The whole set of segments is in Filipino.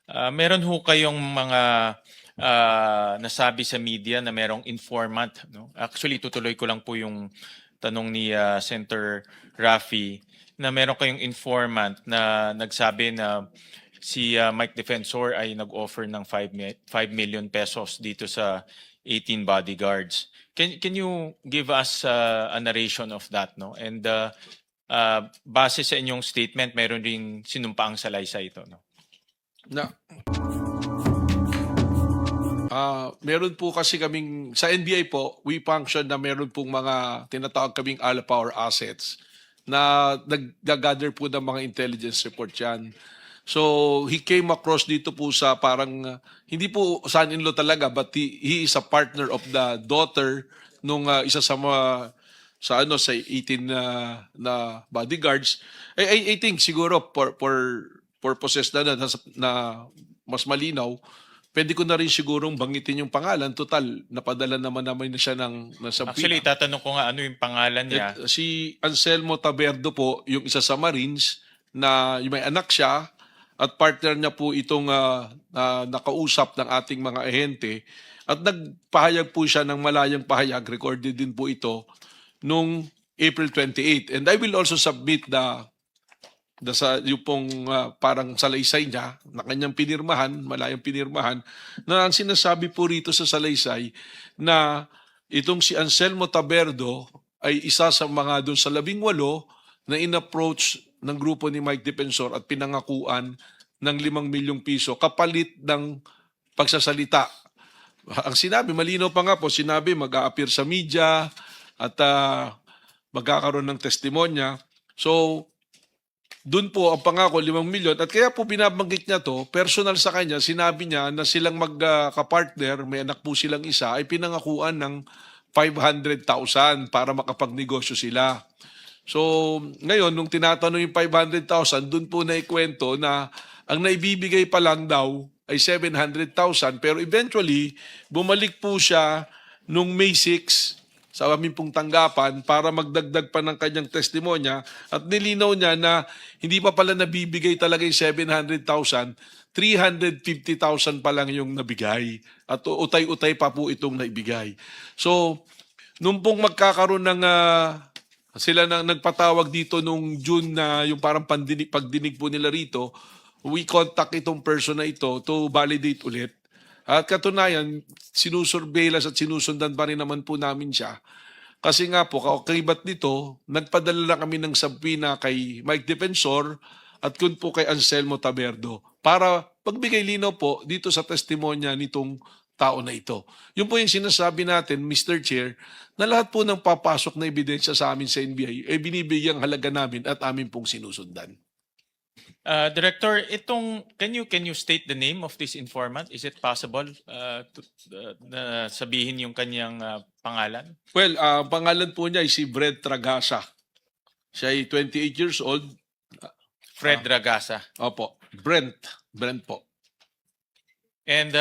Meron ho kayong mga nasabi sa media na merong informant, no? Actually, tutuloy ko lang po yung tanong ni Senator Raffy na meron kayong informant na nagsabi na si Mike Defensor ay nag-offer ng 5 million pesos dito sa 18 bodyguards. Can you give us a narration of that, no? And base sa inyong statement, meron ring sinumpaang salaysay ito, no? Na meron po kasi kaming sa NBI po, we function na meron pong mga tinatawag kaming all power assets na nag-gather po ng mga intelligence report yan. So he came across dito po sa parang hindi po son-in-law talaga, but he is a partner of the daughter nung isa sa mga sa 18 na bodyguards. I think siguro for purposes na mas malinaw, pwede ko na rin sigurong banggitin yung pangalan. Total, napadala naman na siya ng Actually, tatanong ko nga ano yung pangalan niya. Si Anselmo Taberdo po, yung isa sa Marines, na yung may anak siya, at partner niya po itong nakausap ng ating mga ahente. At nagpahayag po siya ng malayang pahayag, recorded din po ito, nung April 28. And I will also submit yung pong parang salaysay niya na kanyang pinirmahan, malayang pinirmahan, na ang sinasabi po rito sa salaysay na itong si Anselmo Taberdo ay isa sa mga doon sa 18 na in-approach ng grupo ni Mike Defensor at pinangakuan ng 5 milyong piso kapalit ng pagsasalita. Ang sinabi, malinaw pa nga po, sinabi mag-a-appear sa media at magkakaroon ng testimonya. So, doon po ang pangako 5 milyon at kaya po binabanggit niya to, personal sa kanya, sinabi niya na silang magka-partner, may anak po silang isa, ay pinangakuan ng 500,000 para makapagnegosyo sila. So, ngayon, nung tinatanong yung 500,000, doon po naikwento na ang naibibigay pa lang daw ay 700,000 pero eventually, bumalik po siya nung May 6 sa aming pong tanggapan para magdagdag pa ng kanyang testimonya at nilinaw niya na hindi pa pala nabibigay talaga yung 700,000, 350,000 pa lang yung nabigay at utay-utay pa po itong naibigay. So, nung pong magkakaroon ng sila nang nagpatawag dito nung June na yung parang pagdinig po nila rito, we contact itong person na ito to validate ulit. At katunayan, sinusurveillance at sinusundan pa rin naman po namin siya. Kasi nga po, kakaibat nito, nagpadala lang kami ng subpoena kay Mike Defensor at kun po kay Anselmo Taberdo para pagbigay linaw po dito sa testimonya nitong tao na ito. Yun po yung sinasabi natin, Mr. Chair, na lahat po ng papasok na ebidensya sa amin sa NBI ay binibigyang halaga namin at amin pong sinusundan. Director, can you state the name of this informant? Is it possible na sabihin yung kanyang pangalan? Well, pangalan po niya ay si Brent Tragasa. Siya ay 28 years old. Fred Ragasa. Opo, Brent po. And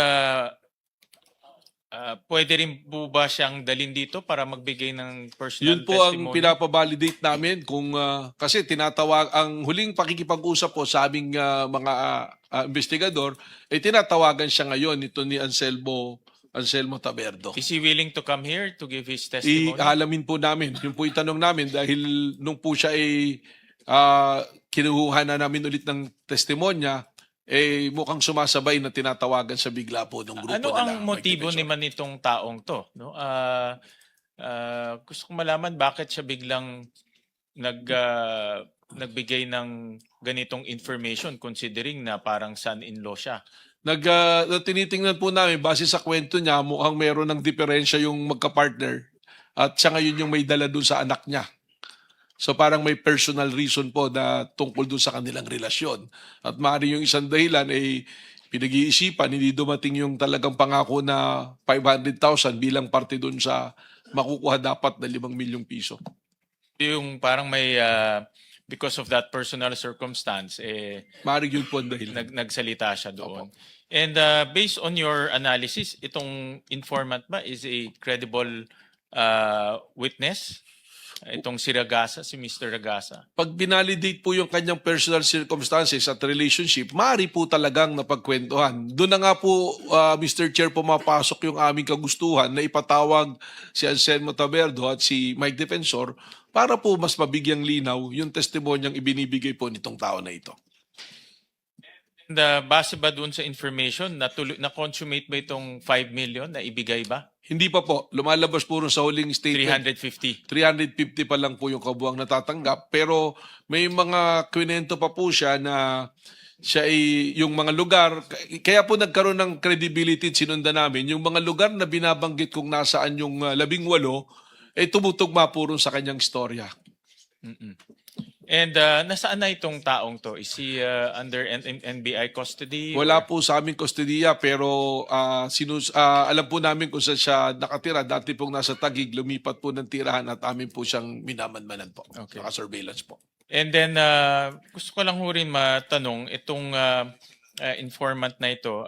pwede rin po ba siyang dalhin dito para magbigay ng personal Yun po ang testimony? pinapabalidate namin kung kasi tinatawag ang huling pakikipag-usap po sa aming mga investigador ay tinatawagan siya ngayon ito ni Anselmo Taberdo. Is he willing to come here to give his testimony? Ihalamin po namin. Yun po itanong namin dahil nung po siya ay kinuha na namin ulit ng testimonya, mukhang sumasabay na tinatawagan sa bigla po ng grupo Ano nila. ang motibo naman nitong taong to? No? Gusto kong malaman bakit siya biglang nagbigay ng ganitong information considering na parang son-in-law siya. Tinitingnan po namin, base sa kwento niya, mukhang meron ng diferensya yung magka-partner at siya ngayon yung may dala doon sa anak niya. So parang may personal reason po na tungkol doon sa kanilang relasyon. At maaari yung isang dahilan ay pinag-iisipan, hindi dumating yung talagang pangako na 500,000 bilang parte doon sa makukuha dapat na 5 milyong piso. Yung parang may, because of that personal circumstance, Maaari yun po ang dahilan. nagsalita siya doon. And based on your analysis, itong informant ba is a credible witness? itong si Ragasa, si Mr. Ragasa? Pag binalidate po yung kanyang personal circumstances at relationship, maaari po talagang napagkwentuhan. Doon na nga po, Mr. Chair, pumapasok yung aming kagustuhan na ipatawag si Anselmo Taberdo at si Mike Defensor para po mas mabigyang linaw yung testimonyang ibinibigay po nitong tao na ito. And base ba doon sa information, na-consummate ba itong 5 million na ibigay ba? Hindi pa po. Lumalabas po rin sa huling statement. 350. 350 pa lang po yung kabuang natatanggap. Pero may mga kwento pa po siya na siya ay yung mga lugar. Kaya po nagkaroon ng credibility at sinundan namin. Yung mga lugar na binabanggit kung nasaan yung 18, ay tumutugma po rin sa kanyang istorya. Mm-mm. And nasaan na itong taong to? Is he under NBI custody? Wala or- po sa aming kustodiya pero alam po namin kung saan siya nakatira. Dati pong nasa Taguig, lumipat po ng tirahan at amin po siyang minamanmanan po. Okay. Naka-surveillance po. And then, gusto ko lang ho rin matanong, itong informant na ito,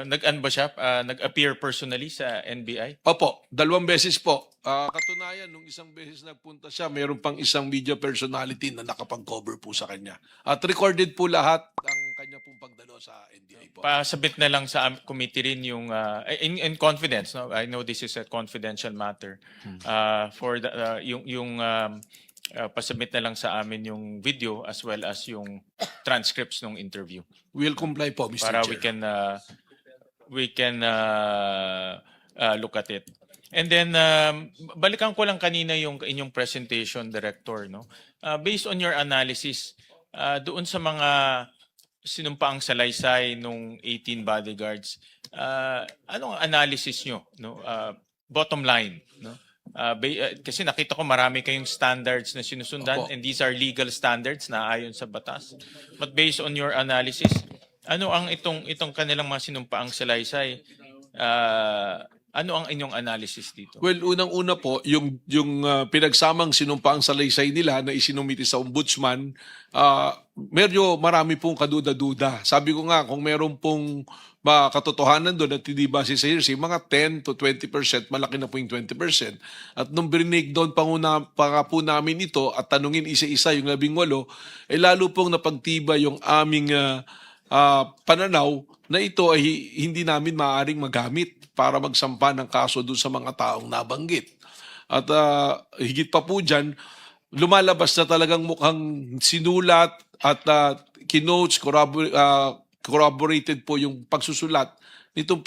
nag-ano ba siya? Nag-appear personally sa NBI? Opo, 2 beses po. Katunayan, nung isang beses nagpunta siya, mayroon pang isang media personality na nakapag-cover po sa kanya. At recorded po lahat ang kanya pong pagdalo sa NBI po. Pasabit na lang sa committee rin yung, in confidence, no? I know this is a confidential matter. For the, pasubmit na lang sa amin yung video as well as yung transcripts ng interview. We'll comply po, Mr. Para Chair. we can look at it. And then balikan ko lang kanina yung inyong presentation, Director, no? Based on your analysis, doon sa mga sinumpaang salaysay nung 18 bodyguards, anong analysis nyo, no? Bottom line, no? Kasi nakita ko marami kayong standards na sinusundan. Opo. And these are legal standards na ayon sa batas. But based on your analysis, ano ang itong kanilang mga sinumpaang salaysay? Ano ang inyong analysis dito? Well, unang-una po, yung pinagsamang sinumpaang salaysay nila na isinumiti sa ombudsman, medyo marami pong kaduda-duda. Sabi ko nga, kung meron pong katotohanan doon at hindi base sa hearsay, mga 10 to 20%, malaki na po yung 20%. At nung breakdown pa po namin ito at tanungin isa-isa yung 18, lalo pong napagtiba yung aming pananaw na ito ay hindi namin maaaring magamit para magsampa ng kaso doon sa mga taong nabanggit. At higit pa po dyan, lumalabas na talagang mukhang sinulat at kinotes, corroborated po yung pagsusulat nitong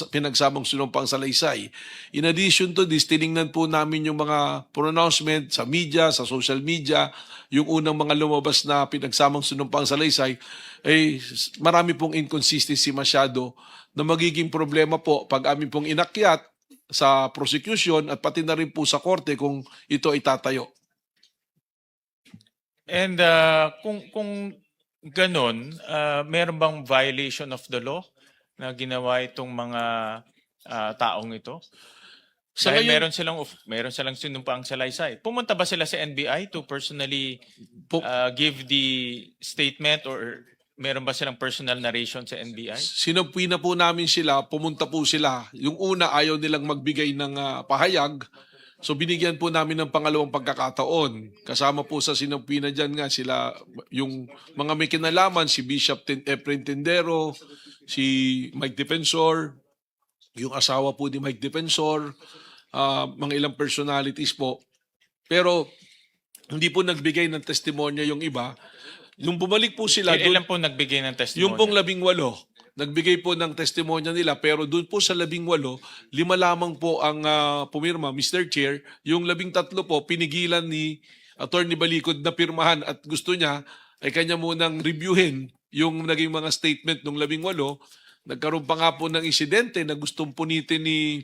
pinagsamang sinumpang salaysay. In addition to this, tiningnan po namin yung mga pronouncement sa media, sa social media, yung unang mga lumabas na pinagsamang sinumpang salaysay, marami pong inconsistency masyado na magiging problema po pag amin pong inakyat sa prosecution at pati na rin po sa korte kung ito ay tatayo. And kung ganon, meron bang violation of the law na ginawa itong mga taong ito? Sa Dahil ngayon, meron silang sinumpaang salaysay. Pumunta ba sila sa NBI to personally Po- give the statement or meron ba silang personal narration sa NBI? sinumpuin na po namin sila, pumunta po sila. Yung una, ayaw nilang magbigay ng pahayag. So binigyan po namin ng pangalawang pagkakataon. Kasama po sa sinumpuin na dyan nga sila, yung mga may kinalaman, si Bishop Efren Tindero, si Mike Defensor, yung asawa po ni Mike Defensor, mga ilang personalities po. Pero hindi po nagbigay ng testimonya yung iba. Nung bumalik po sila doon, Ilan po nagbigay ng testimony? yung pong 18, nagbigay po ng testimonya nila, pero doon po sa 18, 5 lamang po ang pumirma, Mr. Chair. Yung 13 po, pinigilan ni Attorney Balikod na pirmahan at gusto niya ay kanya munang reviewin yung naging mga statement ng 18. Nagkaroon pa nga po ng insidente na gustong punitin ni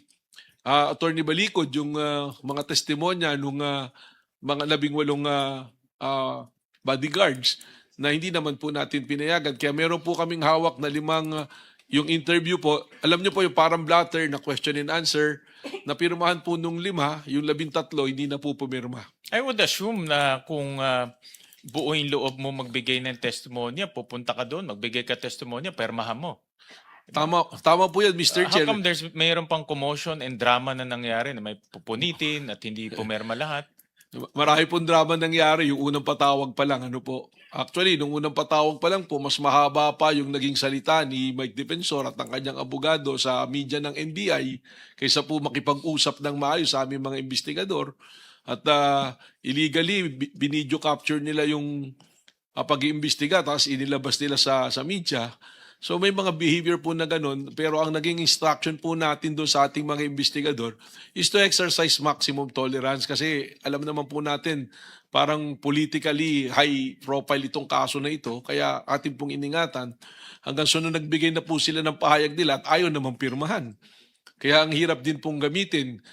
Attorney Balikod yung mga testimonya ng mga 18 bodyguards na hindi naman po natin pinayagan. Kaya meron po kaming hawak na 5, yung interview po, alam niyo po yung parang blatter na question and answer, na pirmahan po nung 5, yung 13, hindi na po pumirma. I would assume na kung buuin loob mo magbigay ng testimonya, pupunta ka doon, magbigay ka testimonya, permahan mo. Tama po yan, Mr. How Chair. come mayroon pang commotion and drama na nangyari na may pupunitin at hindi pumirma lahat? Marami pong drama nangyari yung unang patawag pa lang. Ano po? Actually, nung unang patawag pa lang po, mas mahaba pa yung naging salita ni Mike Defensor at ng kanyang abogado sa media ng NBI kaysa po makipag-usap ng maayos sa aming mga investigador. At illegally, binidyo capture nila yung pag-iimbestiga tapos inilabas nila sa media. So may mga behavior po na ganun, pero ang naging instruction po natin doon sa ating mga investigador is to exercise maximum tolerance kasi alam naman po natin parang politically high profile itong kaso na ito, kaya atin pong iningatan hanggang sa nung nagbigay na po sila ng pahayag nila at ayaw namang pirmahan. Kaya ang hirap din pong gamitin